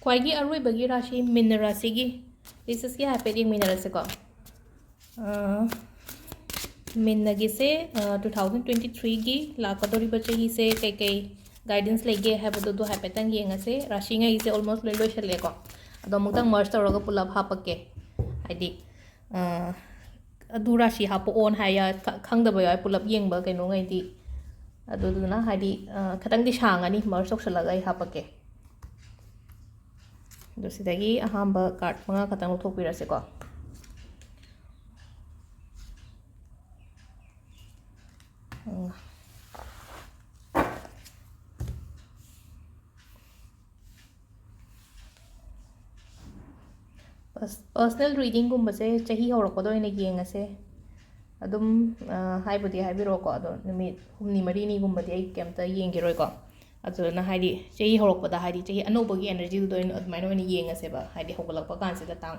ख्वाइगी अरोइबगी राशि मीन राशिगी दिसकी हाइफेट येंगमिनरसेको मीनगिसे 2023 गी लाकदोरिबा चहीसे कई गाइडेंस लेगे हैबदो हाइफेटंग येंगसे राशि ngaiसे ऑलमोस्ट लोइलोइसलेको अदो मुक्तंग मर्ज तौरगा पुलप हापके हाइदि अदु राशि हाप ऑन हाया खंगदबा याय पुलप येंगबा कैनो ngaiदि अदुदुना हाइदि खतंगदि सांगानी मर्ज तौसलगा हापके दोसिदगी अहांबा कार्ड मंगा खतंग लौथोकपिरसेको पर्सनल रीडिंग गुम्बसे चही हौरकपदो ओइना येंगसे अदुम हाइबुदि हाइबिरोको अदो निमिट हुमनी मरीनी गुम्बदि आई केमता येंगिरोइको अदुना हाइदि चही हौरकपदा हाइदि चही अनौबगी एनर्जी दो अदुमाइना ओइना येंगसेबा हाइदि हौगलकपा कानसिदा तांग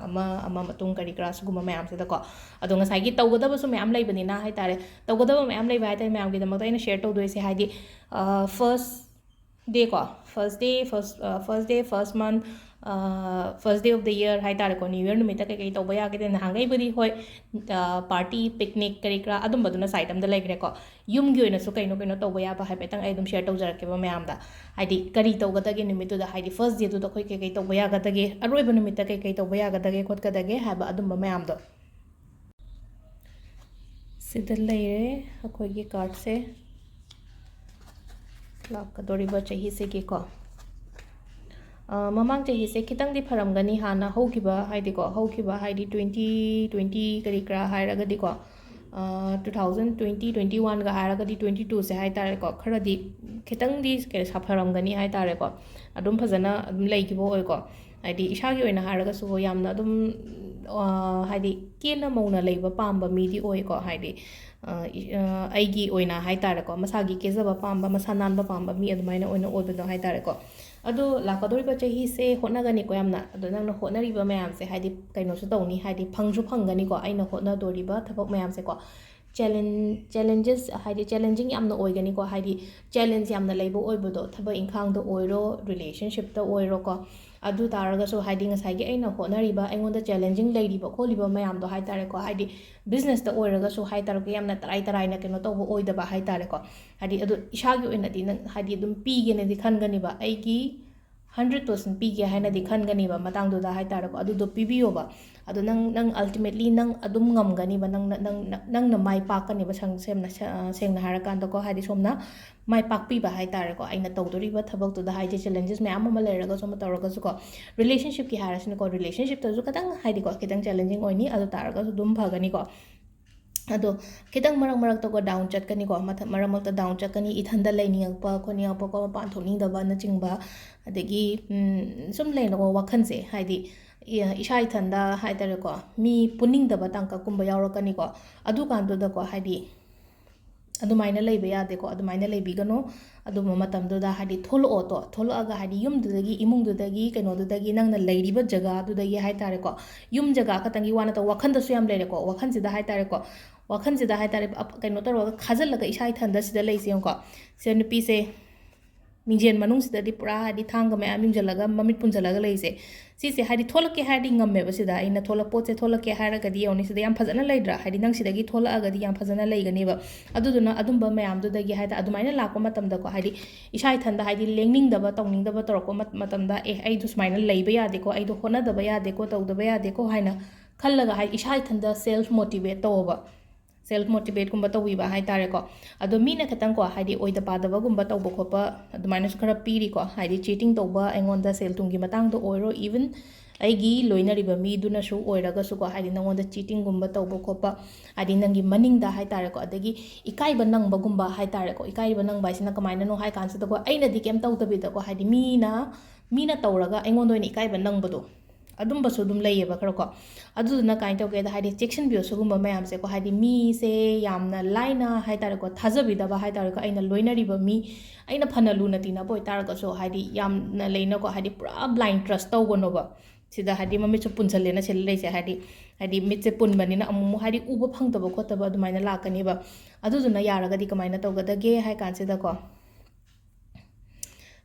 अमा मतुंग करी क्रास गुम्बा मयामसिदाको अदो ngसाइगी तौगदबसु मयाम लैबनिना हाइतारे तौगदब मयाम लैबा हाइतारे मयामगिदमक्ता अइना शेयर तौदोइसे हाइदि फर्स्ट डे को first day first month first day of the year हाइतारेको न्यू ईयर नुमित कई तौब यागदे नहांगैबुदी होय पार्टी पिकनिक करी क्रा अदुंबदुना साइड अमदा लेग्रेको युमगी ओइनासु कइनो तौब याबा हाइफेटंग आई अदुम शेयर तौजरकेबा मयामदा हाइदि करी तौगदगे नुमितुदा हाइदि फर्स्ट डे दुदा खोइ कई तौब यागदगे अरोइबा नुमित कई तौब यागदगे खोटकदगे हाइबा अदुंबा मयामदो सिदा लेरे अखोइगी कार्ड से लाकदोरिबा चही सेगेको ममांग चही से खितंगदि फरमगनी हाना हौखिबा हाइदि 2020 करी क्रा हाइरगदिको 2020 21 गा हाइरगदि 22 से हाइतारेको खरदि खितंगदि के साफरमगनी हाइतारेको अदुम फजना अदुम लेगिबो ओइको हाइदि इसागी ओइना हाइरगसु यामना अदुम हाइदि केना मौना लेबा पाम्बा मीदि ओइको हाइदि अैगी ओइना हाइतारेको मसागी केजबा पाम्बा मसा नानबा पाम्बा मी अदुमाइना ओइना ओइबदो हाइतारेको अदो लाकदोरिबा चही से होटनागनिको यामना अदो नंगना होटनरिबा मयामसे हाइदि कैनोसु तौनी हाइदि फंगसु फंगनिको अइना होटनादोरिबा थबक मयामसेको चैलेंजेस हाइदि चैलेंजिंग यामना ओइगनिको हाइदि चैलेंज यामना लेबो ओइबदो थबक इंखांगदो ओइरो रिलेशनशिप ता ओइरोको अदु तारगसु हाइदि ngसाइगी अइना होटनरिबा अइंगोंदा चैलेंजिंग लेरिबा खोलिबा मयामदो हाइतारेको हाइदि बिजनेस ता ओइरगसु हाइतारको यामना तराइना कैनो तौबो ओइदबा हाइतारेको हाइदि अदु इसागी ओइनादि नंग हाइदि अदुम पीगेनेदि खनगनिबा अैगी 100% पीगे हाइनादि खनगनिबा मतांगदुदा हाइतारेको अदुदो पीबियोबा अदु नंग अल्टीमेटली नंग अदुम ngमगनिबा नंग माइ पाकनिबा सेंगना हारकांदको हाइदि सोमना माइ पाकपीबा हाइतारेको अइना तौदोरिबा थबकतुदा हाइदि चैलेंजेस मयाम अमा लेरगा सोम तौरगसुको रिलेशनशिप की हारसिनको रिलेशनशिप तजु खतंग हाइदिको खितंग चैलेंजिंग ओइनी अदु तारगसु दुम फगनिको अदो खितंग मरक तको डाउन चटकनिको मरक डाउन चटकनी इथंदा लेनियंगपा खोनियंगपको पान थोनिंगदबा नचिंगबा अदगी सुम लेनको वखनसे हाइदि इशा इथंदा हाइतारेको मी पुनिंगदबा तांका कुंबा यावरकनिको अदु कांदुदको हाइदि अदुमाइना लेबा यादेको अदुमाइना लेबिगनो अदुम मतमदुदा हाइदि थोलओगा हाइदि युमदुदगी इमुंगदुदगी कैनोदुदगी नंगना लेरिबा जगह दुदगी हाइतारेको युम जगह खतंगी वाना तो वखनदसु याम लेरेको वखनसिदा हाइतारेको वखनसिदा हाइतारे कैनो तौरगा खाजलगा इशा इथंदा सिदा लेसियंको से नुपीसे मिंजेन मनुंगसिदादि पुरा हाइदि थांगा मयाम युंजलगा ममित पुंजलगा लेइसे सिसे हाइदि थोलके हाइदि ngमेबा सिदा इना थोला पोचे थोलके हाइरगदि योनि सिदा याम फजना लेद्रा हाइदि नंग सिदागी थोलागदि याम फजना लेगनेबा अदुदुना अदुंबा मयाम दुदगी हाइदा अदुमाइना लाको मतमदको हाइदि इशा इथंदा हाइदि लेंगनिंगदबा तौनिंगदबा तौरको मतमदा ए आई दुस्माइना लेबा यादेको आई दो होनादबा यादेको तौदबा यादेको हाइना खल्लगा हाइ इशा इथंदा सेल्फ मोटिवेट तौबा सेल्फ मोटिवेट गुम्बा तौबीबा हाइतारेको अदो मीना खतंको हाइदि ओइदा पादबगुम्बा तौबा खोपा अदुमाइनासु खरा पीरिको हाइदि चीटिंग तौबा अइंगोंदा सेल तुंगी मतंगदो ओइरो इवन अैगी लोइनरिबा मीदुनासु ओइरगसुको हाइदि नंगोंदा चीटिंग गुम्बा तौबा खोपा हाइदि नंगी मनिंगदा हाइतारेको अदगी इकाइबा नंगबा गुम्बा हाइतारेको इकाइबा नंगबा सिना कमाइना नो हाइ कांसिदको अइनादि केम तौदबिदको हाइदि मीना तौरगा अइंगोंदो इकाइबा नंगबदो अदुंबसु दुम लेयेबा खरको अदुदुना काइन तौगेदा हाइदि चेक्शन बियो सुगुम्बा मयामसेको हाइदि मीसे यामना लाइना हाइतारेको थाजबिदबा हाइतारेको अइना लोइनरिबा मी अइना फना लुना तिना बोय तारगसो हाइदि यामना लेनको हाइदि पुरा ब्लाइंड ट्रस्ट तौगनोबा सिदा हाइदि ममिचु पुनसलेना सेल लेसे हाइदि मिचे पुनबनिना अमुमु हाइदि उबा फंगतबा खोतबा अदुमाइना लाकनिबा अदुदुना यारगदि कमाइना तौगदगे हाइ कांसिदको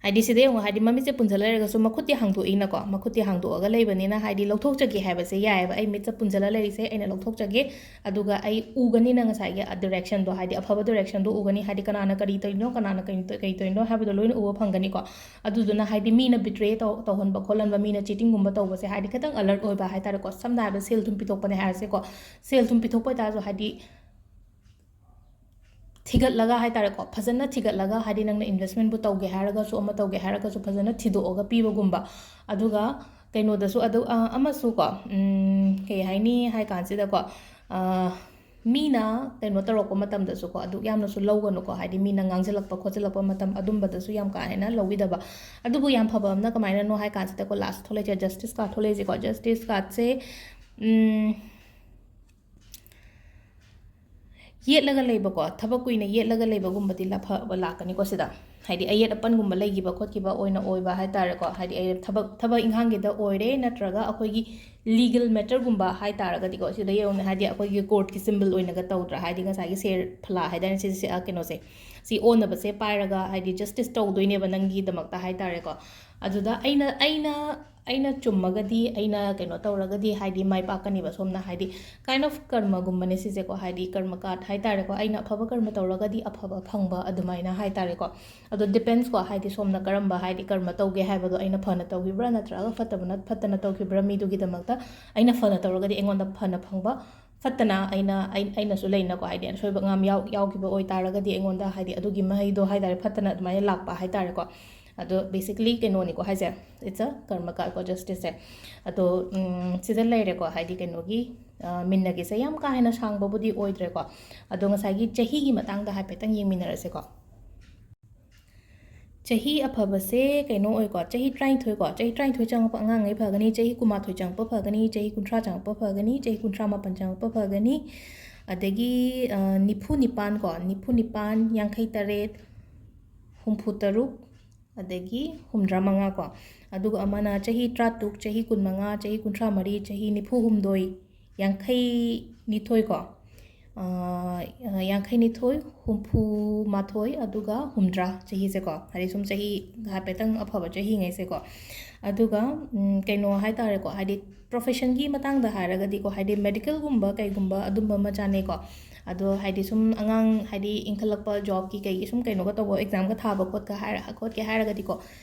ꯍꯥꯏꯗꯤ ꯁꯤꯗ ꯌꯦꯡꯉꯣ ꯍꯥꯏꯗꯤ ꯃꯃꯤꯠꯁꯦ ꯄꯨꯟꯁꯤꯜ ꯂꯩꯔꯒꯁꯨ ꯃꯈꯨꯠꯇꯤ ꯍꯥꯡꯗꯣꯛꯏꯅꯀꯣ ꯃꯈꯨꯠꯇꯤ ꯍꯥꯡꯗꯣꯛꯑꯒ ꯂꯩꯕꯅꯤꯅ ꯍꯥꯏꯗꯤ ꯂꯧꯊꯣꯛꯆꯒꯦ ꯍꯥꯏꯕꯁꯦ ꯌꯥꯏꯑꯕ ꯑꯩ ꯃꯤꯠꯁꯦ ꯄꯨꯟꯁꯤꯜꯂ ꯂꯩꯔꯤꯁꯦ ꯑꯩꯅ ꯂꯧꯊꯣꯛꯆꯒꯦ ꯑꯗꯨꯒ ꯑꯩ ꯎꯒꯅꯤꯅ ꯉꯁꯥꯏꯒꯤ ꯗꯤꯔꯦꯛꯁꯟꯗꯣ ꯍꯥꯏꯗꯤ ꯑꯐꯕ ꯗꯤꯔꯦꯛꯁꯟꯗꯣ ꯎꯒꯅꯤ ꯍꯥꯏꯗꯤ ꯀꯅꯥꯅ ꯀꯔꯤ ꯇꯧꯔꯤꯅꯣ ꯀꯅꯥꯅ ꯀꯔꯤ ꯇꯧꯔꯤꯅꯣ ꯍꯥꯏꯕꯗꯣ ꯂꯣꯏꯅ ꯎꯕ ꯐꯪꯒꯅꯤꯀꯣ ꯑꯗꯨꯗꯨꯅ ꯍꯥꯏꯗꯤ ꯃꯤꯅ ꯕꯤꯇ꯭ꯔꯦ ꯇꯧꯍꯟꯕ ꯈꯣꯠꯍꯟꯕ ꯃꯤꯅ ꯆꯤटिंꯒꯨꯝꯕ ꯇꯧꯕꯁꯦ ꯍꯥꯏꯗꯤ ꯈꯤꯇꯪ ꯑꯂꯔꯠ ꯑꯣꯏꯕ ꯍꯥꯏꯇꯥꯔꯦꯀꯣ ꯁꯝꯅ ꯍꯥꯏꯔꯕꯗ ꯁꯦꯜ ꯊꯨꯝ ꯄꯤꯊꯣꯛꯄꯅꯦ ꯍꯥꯏꯔꯁꯦꯀꯣ ꯁꯦꯜ ꯊꯨꯝ ꯄꯤꯊꯣꯛꯄ ꯑꯣꯏꯇꯥꯔꯁꯨ ꯍꯥꯏꯗꯤ ꯊꯤꯒꯠꯂꯒ ꯍꯥꯏꯇꯥꯔꯦꯀꯣ ꯐꯖꯅ ꯊꯤꯒꯠꯂꯒ ꯍꯥꯏꯗꯤ ꯅꯪꯅ ꯏꯟꯚꯦꯁꯃꯦꯟꯕꯨ ꯇꯧꯒꯦ ꯍꯥꯏꯔꯒꯁꯨ ꯑꯃ ꯇꯧꯒꯦ ꯍꯥꯏꯔꯒꯁꯨ ꯐꯖꯅ ꯊꯤꯗꯣꯛꯑꯒ ꯄꯤꯕꯒꯨꯝꯕ ꯑꯗꯨꯒ ꯀꯩꯅꯣꯗꯁꯨ ꯑꯗꯨ ꯑꯃꯁꯨ ꯀꯣ ꯀꯩ ꯍꯥꯏꯅꯤ ꯍꯥꯏ ꯀꯥꯟꯁꯤꯗꯀꯣ ꯃꯤꯅ ꯀꯩꯅꯣ ꯇꯧꯔꯛꯄ ꯃꯇꯝꯗꯁꯨꯀꯣ ꯑꯗꯨ ꯌꯥꯝꯅꯁꯨ ꯂꯧꯒꯅꯨꯀꯣ ꯍꯥꯏꯗꯤ ꯃꯤꯅ ꯉꯥꯡꯁꯤꯜꯂꯛꯄ ꯈꯣꯠꯆꯤꯜꯂꯛꯄ ꯃꯇꯝ ꯑꯗꯨꯝꯕꯗꯁꯨ ꯌꯥꯝ ꯀꯥ ꯍꯦꯟꯅ ꯂꯧꯕꯤꯗꯕ ꯑꯗꯨꯕꯨ ꯌꯥꯝ ꯐꯕ ꯑꯃꯅ ꯀꯃꯥꯏꯅꯅꯣ ꯍꯥꯏ ꯀꯥꯟꯁꯤꯗꯀꯣ ꯂꯥꯁ ꯊꯣꯛꯂꯛꯏꯁꯦ ꯖꯁꯇꯤꯁ ꯀꯥꯔꯗ ꯊꯣꯛꯂꯛꯏꯁꯦꯀꯣ ꯖꯁꯇꯤꯁ ꯀꯥꯔꯗꯁꯦ ꯌꯦꯠꯂꯒ ꯂꯩꯕꯀꯣ ꯊꯕꯛ ꯀꯨꯏꯅ ꯌꯦꯠꯂꯒ ꯂꯩꯕꯒꯨꯝꯕꯗꯤ ꯂꯥꯛꯀꯅꯤꯀꯣ ꯁꯤꯗ ꯍꯥꯏꯗꯤ ꯑꯌꯦꯠ ꯑꯄꯟꯒꯨꯝꯕ ꯂꯩꯈꯤꯕ ꯈꯣꯠꯈꯤꯕ ꯑꯣꯏꯅ ꯑꯣꯏꯕ ꯍꯥꯏꯇꯥꯔꯦꯀꯣ ꯍꯥꯏꯗꯤ ꯑꯩ ꯊꯕꯛ ꯏꯪꯈꯥꯡꯒꯤꯗ ꯑꯣꯏꯔꯦ ꯅꯠꯇ꯭ꯔꯒ ꯑꯩꯈꯣꯏꯒꯤ ꯂꯤꯒꯦꯜ ꯃꯦꯇꯔꯒꯨꯝꯕ ꯍꯥꯏꯇꯥꯔꯒꯗꯤꯀꯣ ꯁꯤꯗ ꯌꯦꯡꯉꯨꯅꯦ ꯍꯥꯏꯗꯤ ꯑꯩꯈꯣꯏꯒꯤ ꯀꯣꯔꯠꯀꯤ ꯁꯤꯝꯕꯜ ꯑꯣꯏꯅꯒ ꯇꯧꯗ꯭ꯔꯥ ꯍꯥꯏꯗꯤ ꯉꯁꯥꯏꯒꯤ ꯁꯦꯔ ꯐꯂꯥ ꯍꯥꯏꯇꯥꯔꯦ ꯁꯤꯁꯦ ꯀꯩꯅꯣꯁꯦ ꯁꯤ ꯑꯣꯟꯅꯕꯁꯦ ꯄꯥꯏꯔꯒ ꯍꯥꯏꯗꯤ ꯖꯁꯇꯤꯁ ꯇꯧꯗꯣꯏꯅꯦꯕ ꯅꯪꯒꯤꯗꯃꯛꯇ ꯍꯥꯏꯇꯥꯔꯦꯀꯣ ꯑꯗꯨꯗ ꯑꯩꯅ ꯆꯨꯝꯃꯒꯗꯤ ꯑꯩꯅ ꯀꯩꯅꯣ ꯇꯧꯔꯒꯗꯤ ꯍꯥꯏꯗꯤ ꯃꯥꯏ ꯄꯥꯛꯀꯅꯤꯕ ꯁꯣꯝꯅ ꯍꯥꯏꯗꯤ ꯀꯥꯏꯟ ꯑꯣꯐ ꯀꯔꯃꯒꯨꯝꯕꯅꯦ ꯁꯤꯁꯦꯀꯣ ꯍꯥꯏꯗꯤ ꯀꯔꯃ ꯀꯥꯔꯗ ꯍꯥꯏꯇꯥꯔꯦꯀꯣ ꯑꯩꯅ ꯑꯐꯕ ꯀꯔꯃ ꯇꯧꯔꯒꯗꯤ ꯑꯐꯕ ꯐꯪꯕ ꯑꯗꯨꯃꯥꯏꯅ ꯍꯥꯏꯇꯥꯔꯦꯀꯣ ꯑꯗꯣ ꯗꯤꯄꯦꯟꯁꯀꯣ ꯍꯥꯏꯗꯤ ꯁꯣꯝꯅ ꯀꯔꯝꯕ ꯍꯥꯏꯗꯤ ꯀꯔꯃ ꯇꯧꯒꯦ ꯍꯥꯏꯕꯗꯣ ꯑꯩꯅ ꯐꯅ ꯇꯧꯈꯤꯕ꯭ꯔꯥ ꯅꯠꯇ꯭ꯔꯒ ꯐꯠꯇꯅ ꯇꯧꯈꯤꯕ꯭ꯔꯥ ꯃꯤꯗꯨꯒꯤꯗꯃꯛꯇ ꯑꯩꯅ ꯐꯅ ꯇꯧꯔꯒꯗꯤ ꯑꯩꯉꯣꯟꯗ ꯐꯅ ꯐꯪꯕ ꯐꯠꯇꯅ ꯑꯩꯅꯁꯨ ꯂꯩꯅꯀꯣ ꯍꯥꯏꯗꯤ ꯑꯁꯣꯏꯕ ꯉꯥꯝ ꯌꯥꯎꯈꯤꯕ ꯑꯣꯏꯇꯥꯔꯒꯗꯤ ꯑꯩꯉꯣꯟꯗ ꯍꯥꯏꯗꯤ ꯑꯗꯨꯒꯤ ꯃꯍꯩꯗꯣ ꯍꯥꯏꯇꯥꯔꯦ ꯐꯠꯇꯅ ꯑꯗꯨꯃꯥꯏꯅ ꯂꯥꯛꯄ ꯍꯥꯏꯇꯥꯔꯦꯀꯣ ꯑꯗꯣ ꯕꯦꯁꯤꯀꯂꯤ ꯀꯩꯅꯣꯅꯤꯀꯣ ꯍꯥꯏꯁꯦ ꯏꯠꯁ ꯑ ꯀꯔꯃ ꯀꯥꯔꯗꯀꯣ ꯖꯁꯇꯤꯁꯁꯦ ꯑꯗꯣ ꯁꯤꯗ ꯂꯩꯔꯦꯀꯣ ꯍꯥꯏꯗꯤ ꯀꯩꯅꯣꯒꯤ ꯃꯤꯟꯅꯒꯤꯁꯦ ꯌꯥꯝ ꯀꯥ ꯍꯦꯟꯅ ꯁꯥꯡꯕꯕꯨꯗꯤ ꯑꯣꯏꯗ꯭ꯔꯦꯀꯣ ꯑꯗꯣ ꯉꯁꯥꯏꯒꯤ ꯆꯍꯤꯒꯤ ꯃꯇꯥꯡꯗ ꯍꯥꯏꯐꯦꯠꯇꯪ ꯌꯦꯡꯃꯤꯟꯅꯔꯁꯦꯀꯣ ꯆꯍꯤ ꯑꯐꯕꯁꯦ ꯀꯩꯅꯣ ꯑꯣꯏꯀꯣ ꯆꯍꯤ 23 ꯀꯣ ꯆꯍꯤ 23 ꯆꯪꯉꯛꯄ ꯑꯉꯥꯡꯉꯩ ꯐꯒꯅꯤ ꯆꯍꯤ 12 ꯆꯪꯉꯛꯄ ꯐꯒꯅꯤ ꯆꯍꯤ 30 ꯆꯪꯉꯛꯄ ꯐꯒꯅꯤ ꯆꯍꯤ 38 ꯆꯪꯉꯛꯄ ꯐꯒꯅꯤ ꯑꯗꯒꯤ 94 ꯀꯣ 94 53 64 ꯑꯗꯒꯤ 65 ꯀꯣ ꯑꯗꯨꯒ ꯑꯃꯅ ꯆꯍꯤ 13 ꯆꯍꯤ 15 ꯆꯍꯤ 34 ꯆꯍꯤ 92 52 ꯀꯣ 52 64 ꯑꯗꯨꯒ 60 ꯆꯍꯤꯁꯦꯀꯣ ꯍꯥꯏꯗꯤ ꯁꯨꯝ ꯆꯍꯤ ꯍꯥꯏꯐꯦꯠꯇꯪ ꯑꯐꯕ ꯆꯍꯤꯉꯩꯁꯦꯀꯣ ꯑꯗꯨꯒ ꯀꯩꯅꯣ ꯍꯥꯏꯇꯥꯔꯦꯀꯣ ꯍꯥꯏꯗꯤ ꯄ꯭ꯔꯣꯐꯦꯁꯟꯒꯤ ꯃꯇꯥꯡꯗ ꯍꯥꯏꯔꯒꯗꯤꯀꯣ ꯍꯥꯏꯗꯤ ꯃꯦꯗꯤꯀꯦꯜꯒꯨꯝꯕ ꯀꯩꯒꯨꯝꯕ ꯑꯗꯨꯝꯕ ꯑꯃ ꯆꯥꯅꯩꯀꯣ ꯑꯗꯣ ꯍꯥꯏꯗꯤ ꯁꯨꯝ ꯑꯉꯥꯡ ꯍꯥꯏꯗꯤ ꯏꯟꯈꯠꯂꯛꯄ ꯖꯣꯕꯀꯤ ꯀꯩꯒꯤ ꯁꯨꯝ ꯀꯩꯅꯣꯒ ꯇꯧꯕ ꯑꯦꯛꯖꯥꯝꯒ ꯊꯥꯕ ꯈꯣꯠꯀꯦ ꯍꯥꯏꯔꯒꯗꯤꯀꯣ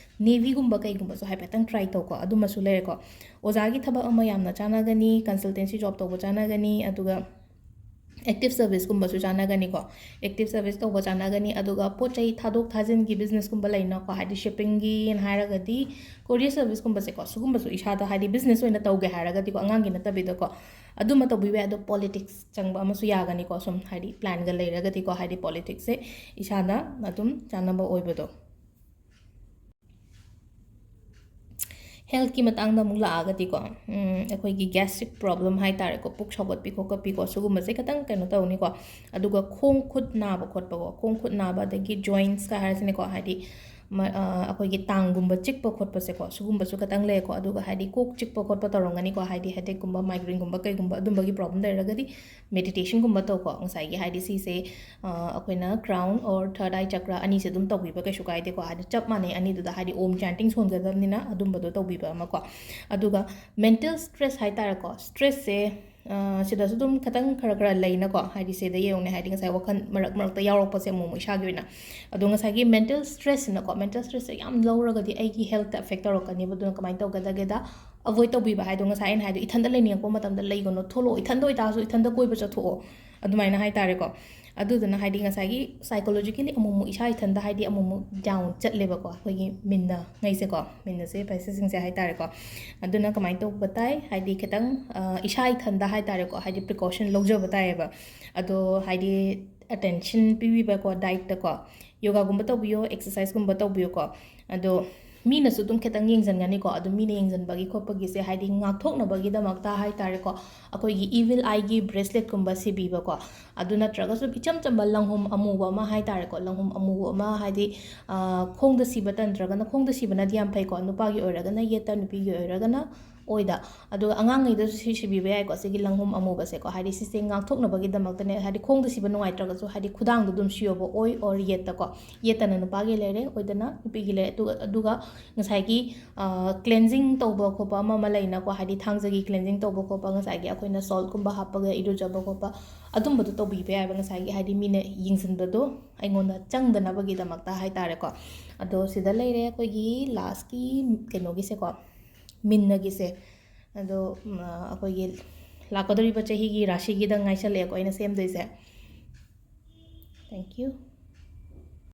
ꯅꯦꯚꯤꯒꯨꯝꯕ ꯀꯩꯒꯨꯝꯕꯁꯨ ꯍꯥꯏꯐꯦꯠꯇꯪ ꯇ꯭ꯔꯥꯏ ꯇꯧꯀꯣ ꯑꯗꯨꯃꯁꯨ ꯂꯩꯔꯦꯀꯣ ꯑꯣꯖꯥꯒꯤ ꯊꯕꯛ ꯑꯃ ꯌꯥꯝꯅ ꯆꯥꯟꯅꯒꯅꯤ ꯀꯟꯁꯜꯇꯦꯟꯁꯤ ꯖꯣꯕ ꯇꯧꯕ ꯆꯥꯟꯅꯒꯅꯤ ꯑꯗꯨꯒ ꯑꯦꯛꯇꯤꯚ ꯁꯔꯚꯤꯁꯀꯨꯝꯕꯁꯨ ꯆꯥꯟꯅꯒꯅꯤꯀꯣ ꯑꯦꯛꯇꯤꯚ ꯁꯔꯚꯤꯁ ꯇꯧꯕ ꯆꯥꯟꯅꯒꯅꯤ ꯑꯗꯨꯒ ꯄꯣꯠ ꯆꯩ ꯊꯥꯗꯣꯛ ꯊꯥꯖꯤꯟꯒꯤ ꯕꯤꯖꯤꯅꯦꯁꯀꯨꯝꯕ ꯂꯩꯅꯀꯣ ꯍꯥꯏꯗꯤ ꯁꯤꯞꯄꯤꯡꯒꯤꯅ ꯍꯥꯏꯔꯒꯗꯤ ꯀꯣꯔꯤꯌꯔ ꯁꯔꯚꯤꯁꯀꯨꯝꯕꯁꯦꯀꯣ ꯁꯤꯒꯨꯝꯕꯁꯨ ꯏꯁꯥꯗ ꯍꯥꯏꯗꯤ ꯕꯤꯖꯤꯅꯦꯁ ꯑꯣꯏꯅ ꯇꯧꯒꯦ ꯍꯥꯏꯔꯒꯗꯤꯀꯣ ꯑꯉꯥꯡꯒꯤ ꯅꯠꯇꯕꯤꯗꯀꯣ ꯑꯗꯨꯃ ꯇꯧꯕꯤꯕ ꯌꯥꯏ ꯑꯗꯣ ꯄꯣꯂꯤꯇꯤꯛꯁ ꯆꯪꯕ ꯑꯃꯁꯨ ꯌꯥꯒꯅꯤꯀꯣ ꯁꯨꯝ ꯍꯥꯏꯗꯤ ꯄ꯭ꯂꯥꯟꯒ ꯂꯩꯔꯒꯗꯤꯀꯣ ꯍꯥꯏꯗꯤ ꯄꯣꯂꯤꯇꯤꯛꯁꯁꯦ ꯏꯁꯥꯗ ꯑꯗꯨꯝ ꯆꯥꯟꯅꯕ ꯑꯣꯏꯕꯗꯣ ꯍꯦꯜꯊꯀꯤ ꯃꯇꯥꯡꯗ ꯑꯃꯨꯛ ꯂꯥꯛꯑꯒꯗꯤꯀꯣ ꯑꯩꯈꯣꯏꯒꯤ ꯒ꯭ꯌꯥꯁꯇ꯭रिꯛ ꯄ꯭ꯔꯣꯕ꯭ꯂꯦꯝ ꯍꯥꯏꯇꯥꯔꯦꯀꯣ ꯄꯨꯛ ꯁꯧꯒꯠꯄꯤ ꯈꯣꯠꯀꯠꯄꯤꯀꯣ ꯁꯤꯒꯨꯝꯕꯁꯦ ꯈꯤꯇꯪ ꯀꯩꯅꯣ ꯇꯧꯅꯤꯀꯣ ꯑꯗꯨꯒ ꯈꯣꯡ ꯈꯨꯠ ꯅꯥꯕ ꯈꯣꯠꯄꯀꯣ ꯈꯣꯡ ꯈꯨꯠ ꯅꯥꯕ ꯑꯗꯒꯤ ꯖꯣꯏꯟꯁꯀ ꯍꯥꯏꯔꯁꯤꯅꯦꯀꯣ ꯍꯥꯏꯗꯤ ꯑꯩꯈꯣꯏꯒꯤ ꯇꯥꯡꯒꯨꯝꯕ ꯆꯤꯛꯄ ꯈꯣꯠꯄꯁꯦꯀꯣ ꯁꯤꯒꯨꯝꯕꯁꯨ ꯈꯤꯇꯪ ꯂꯩꯀꯣ ꯑꯗꯨꯒ ꯍꯥꯏꯗꯤ ꯀꯣꯛ ꯆꯤꯛꯄ ꯈꯣꯠꯄ ꯇꯧꯔꯝꯒꯅꯤꯀꯣ ꯍꯥꯏꯗꯤ ꯍꯦꯗꯦꯛꯀꯨꯝꯕ ꯃꯥꯏꯒ꯭ꯔꯦꯟꯒꯨꯝꯕ ꯀꯩꯒꯨꯝꯕ ꯑꯗꯨꯝꯕꯒꯤ ꯄ꯭ꯔꯣꯕ꯭ꯂꯦꯝ ꯂꯩꯔꯒꯗꯤ ꯃꯦꯗꯤꯇꯦꯁꯟꯒꯨꯝꯕ ꯇꯧꯀꯣ ꯉꯁꯥꯏꯒꯤ ꯍꯥꯏꯗꯤ ꯁꯤꯁꯦ ꯑꯩꯈꯣꯏꯅ ꯀ꯭ꯔꯥꯎꯟ ꯑꯣꯔ ꯊꯔꯠ ꯑꯥꯏ ꯆꯀ꯭ꯔ ꯑꯅꯤꯁꯦ ꯑꯗꯨꯝ ꯇꯧꯕꯤꯕ ꯀꯩꯁꯨ ꯀꯥꯏꯗꯦꯀꯣ ꯍꯥꯏꯗꯤ ꯆꯞ ꯃꯥꯟꯅꯩ ꯑꯅꯤꯗꯨꯗ ꯍꯥꯏꯗꯤ ꯑꯣꯝ ꯆꯥꯟꯇꯤꯡ ꯁꯣꯟꯒꯗꯕꯅꯤꯅ ꯑꯗꯨꯝꯕꯗꯣ ꯇꯧꯕꯤꯕ ꯑꯃꯀꯣ ꯑꯗꯨꯒ ꯃꯦꯟꯇꯦꯜ ꯁ꯭ꯇ꯭ꯔꯦꯁ ꯍꯥꯏꯇꯥꯔꯦꯀꯣ ꯁ꯭ꯇ꯭ꯔꯦꯁꯁꯦ ꯁꯤꯗꯁꯨ ꯑꯗꯨꯝ ꯈꯔ ꯂꯩꯅꯀꯣ ꯍꯥꯏꯗꯤ ꯁꯤꯗ ꯌꯦꯡꯉꯨꯅꯦ ꯍꯥꯏꯗꯤ ꯉꯁꯥꯏ ꯋꯥꯈꯜ ꯃꯔꯛꯇ ꯌꯥꯎꯔꯛꯄꯁꯦ ꯑꯃꯨꯛ ꯏꯁꯥꯒꯤ ꯑꯣꯏꯅ ꯑꯗꯣ ꯉꯁꯥꯏꯒꯤ ꯃꯦꯟꯇꯦꯜ ꯁ꯭ꯇ꯭ꯔꯦꯁꯁꯤꯅꯀꯣ ꯃꯦꯟꯇꯦꯜ ꯁ꯭ꯇ꯭ꯔꯦꯁꯁꯦ ꯌꯥꯝ ꯂꯧꯔꯒꯗꯤ ꯑꯩꯒꯤ ꯍꯦꯜꯠꯇ ꯑꯦꯐꯦꯛ ꯇꯧꯔꯛꯀꯅꯦꯕ ꯑꯗꯨꯅ ꯀꯃꯥꯏꯅ ꯇꯧꯒꯗꯒꯦꯗ ꯑꯚꯣꯏꯗ ꯇꯧꯕꯤꯕ ꯍꯥꯏꯗꯣ ꯉꯁꯥꯏ ꯑꯩꯅ ꯍꯥꯏꯗꯣ ꯏꯊꯟꯗ ꯂꯩꯅꯤꯡꯉꯛꯄ ꯃꯇꯝꯗ ꯂꯩꯒꯅꯣ ꯊꯣꯛꯂꯛꯑꯣ ꯏꯊꯟꯗ ꯑꯣꯏꯇꯥꯔꯁꯨ ꯏꯊꯟꯗ ꯀꯣꯏꯕ ꯆꯠꯊꯣꯛꯑꯣ ꯑꯗꯨꯃꯥꯏꯅ ꯍꯥꯏꯇꯥꯔꯦꯀꯣ ꯑꯗꯨꯗꯨꯅ ꯍꯥꯏꯗꯤ ꯉꯁꯥꯏꯒꯤ ꯁꯥꯏꯀꯣꯂꯣꯖꯤꯀꯦꯂꯤ ꯑꯃꯨꯛꯃꯨꯛ ꯏꯁꯥ ꯏꯊꯟꯗ ꯍꯥꯏꯗꯤ ꯑꯃꯨꯛꯃꯨꯛ ꯗꯥꯎꯟ ꯆꯠꯂꯦꯕꯀꯣ ꯑꯩꯈꯣꯏꯒꯤ ꯃꯤꯟꯅꯉꯩꯁꯦꯀꯣ ꯃꯤꯟꯅꯁꯦ ꯄꯥꯏꯁꯦꯁꯤꯡꯁꯦ ꯍꯥꯏꯇꯥꯔꯦꯀꯣ ꯑꯗꯨꯅ ꯀꯃꯥꯏꯅ ꯇꯧꯕ ꯇꯥꯏ ꯍꯥꯏꯗꯤ ꯈꯤꯇꯪ ꯏꯁꯥ ꯏꯊꯟꯗ ꯍꯥꯏꯇꯥꯔꯦꯀꯣ ꯍꯥꯏꯗꯤ ꯄ꯭ꯔꯤꯀꯣꯁꯟ ꯂꯧꯖꯕ ꯇꯥꯏꯌꯦꯕ ꯑꯗꯣ ꯍꯥꯏꯗꯤ ꯑꯦꯇꯦꯟꯁꯟ ꯄꯤꯕꯤꯕꯀꯣ ꯗꯥꯏꯠꯇꯀꯣ ꯌꯣꯒꯥꯒꯨꯝꯕ ꯇꯧꯕꯤꯌꯣ ꯑꯦꯛꯁꯔꯁꯥꯏꯁꯀꯨꯝꯕ ꯇꯧꯕꯤꯌꯣꯀꯣ ꯑꯗꯣ ꯃꯤꯅꯁꯨ ꯑꯗꯨꯝ ꯈꯤꯇꯪ ꯌꯦꯡꯁꯤꯟꯒꯅꯤꯀꯣ ꯑꯗꯨ ꯃꯤꯅ ꯌꯦꯡꯁꯤꯟꯕꯒꯤ ꯈꯣꯠꯄꯒꯤꯁꯦ ꯍꯥꯏꯗꯤ ꯉꯥꯛꯊꯣꯛꯅꯕꯒꯤꯗꯃꯛꯇ ꯍꯥꯏꯇꯥꯔꯦꯀꯣ ꯑꯩꯈꯣꯏꯒꯤ ꯏꯚꯤꯜ ꯑꯥꯏꯒꯤ ꯕ꯭ꯔꯦꯁꯂꯦꯠꯀꯨꯝꯕ ꯁꯤꯕꯤꯕꯀꯣ ꯑꯗꯨ ꯅꯠꯇ꯭ꯔꯒꯁꯨ ꯏꯆꯝ ꯆꯝꯕ ꯂꯪꯍꯨꯝ ꯑꯃꯨꯕ ꯑꯃ ꯍꯥꯏꯇꯥꯔꯦꯀꯣ ꯂꯪꯍꯨꯝ ꯑꯃꯨꯕ ꯑꯃ ꯍꯥꯏꯗꯤ ꯈꯣꯡꯗ ꯁꯤꯕ ꯇꯟꯗ꯭ꯔꯒꯅ ꯈꯣꯡꯗ ꯁꯤꯕꯅꯗꯤ ꯌꯥꯝ ꯐꯩꯀꯣ ꯅꯨꯄꯥꯒꯤ ꯑꯣꯏꯔꯒꯅ ꯌꯦꯠꯇ ꯅꯨꯄꯤꯒꯤ ꯑꯣꯏꯔꯒꯅ ꯑꯣꯏꯗ ꯑꯗꯨꯒ ꯑꯉꯥꯡꯉꯩꯗꯁꯨ ꯁꯤꯕꯤꯕ ꯌꯥꯏꯀꯣ ꯁꯤꯒꯤ ꯂꯪꯍꯨꯝ ꯑꯃꯨꯕꯁꯦꯀꯣ ꯍꯥꯏꯗꯤ ꯁꯤꯁꯦ ꯉꯥꯛꯊꯣꯛꯅꯕꯒꯤꯗꯃꯛꯇꯅꯦ ꯍꯥꯏꯗꯤ ꯈꯣꯡꯗ ꯁꯤꯕ ꯅꯨꯡꯉꯥꯏꯇ꯭ꯔꯒꯁꯨ ꯍꯥꯏꯗꯤ ꯈꯨꯗꯥꯡꯗ ꯑꯗꯨꯝ ꯁꯤꯌꯣꯕ ꯑꯣꯏ ꯑꯣꯔ ꯌꯦꯠꯇꯀꯣ ꯌꯦꯠꯇꯅ ꯅꯨꯄꯥꯒꯤ ꯂꯩꯔꯦ ꯑꯣꯏꯗꯅ ꯅꯨꯄꯤꯒꯤ ꯂꯩꯔꯦ ꯑꯗꯨꯒ ꯉꯁꯥꯏꯒꯤ ꯀ꯭ꯂꯦꯟꯖꯤꯡ ꯇꯧꯕ ꯈꯣꯠꯄ ꯑꯃ ꯂꯩꯅꯀꯣ ꯍꯥꯏꯗꯤ ꯊꯥꯡꯖꯒꯤ ꯀ꯭ꯂꯦꯟꯖꯤꯡ ꯇꯧꯕ ꯈꯣꯠꯄ ꯉꯁꯥꯏꯒꯤ ꯑꯩꯈꯣꯏꯅ ꯁꯣꯜꯠꯀꯨꯝꯕ ꯍꯥꯞꯄꯒ ꯏꯔꯨꯖꯕ ꯈꯣꯠꯄ ꯑꯗꯨꯝꯕꯗꯣ ꯇꯧꯕꯤꯕ ꯌꯥꯏꯕ ꯉꯁꯥꯏꯒꯤ ꯍꯥꯏꯗꯤ ꯃꯤꯅ ꯌꯦꯡꯁꯤꯟꯕꯗꯣ ꯑꯩꯉꯣꯟꯗ ꯆꯪꯗꯅꯕꯒꯤꯗꯃꯛꯇ ꯍꯥꯏꯇꯥꯔꯦꯀꯣ ꯑꯗꯣ ꯁꯤꯗ ꯂꯩꯔꯦ ꯑꯩꯈꯣꯏꯒꯤ ꯂꯥꯁꯀꯤ ꯀꯩꯅꯣꯒꯤꯁꯦꯀꯣ ꯃꯤꯟꯅꯒꯤꯁꯦ ꯑꯗꯣ ꯑꯩꯈꯣꯏꯒꯤ ꯂꯥꯛꯀꯗꯧꯔꯤꯕ ꯆꯍꯤꯒꯤ ꯔꯥಶꯤꯒꯤꯗꯪ ꯉꯥꯏꯁꯜꯂꯛꯑꯦꯀꯣ ꯑꯩꯅ ꯁꯦꯝꯗꯣꯏꯁꯦ ꯊꯦꯡꯛ ꯌꯨ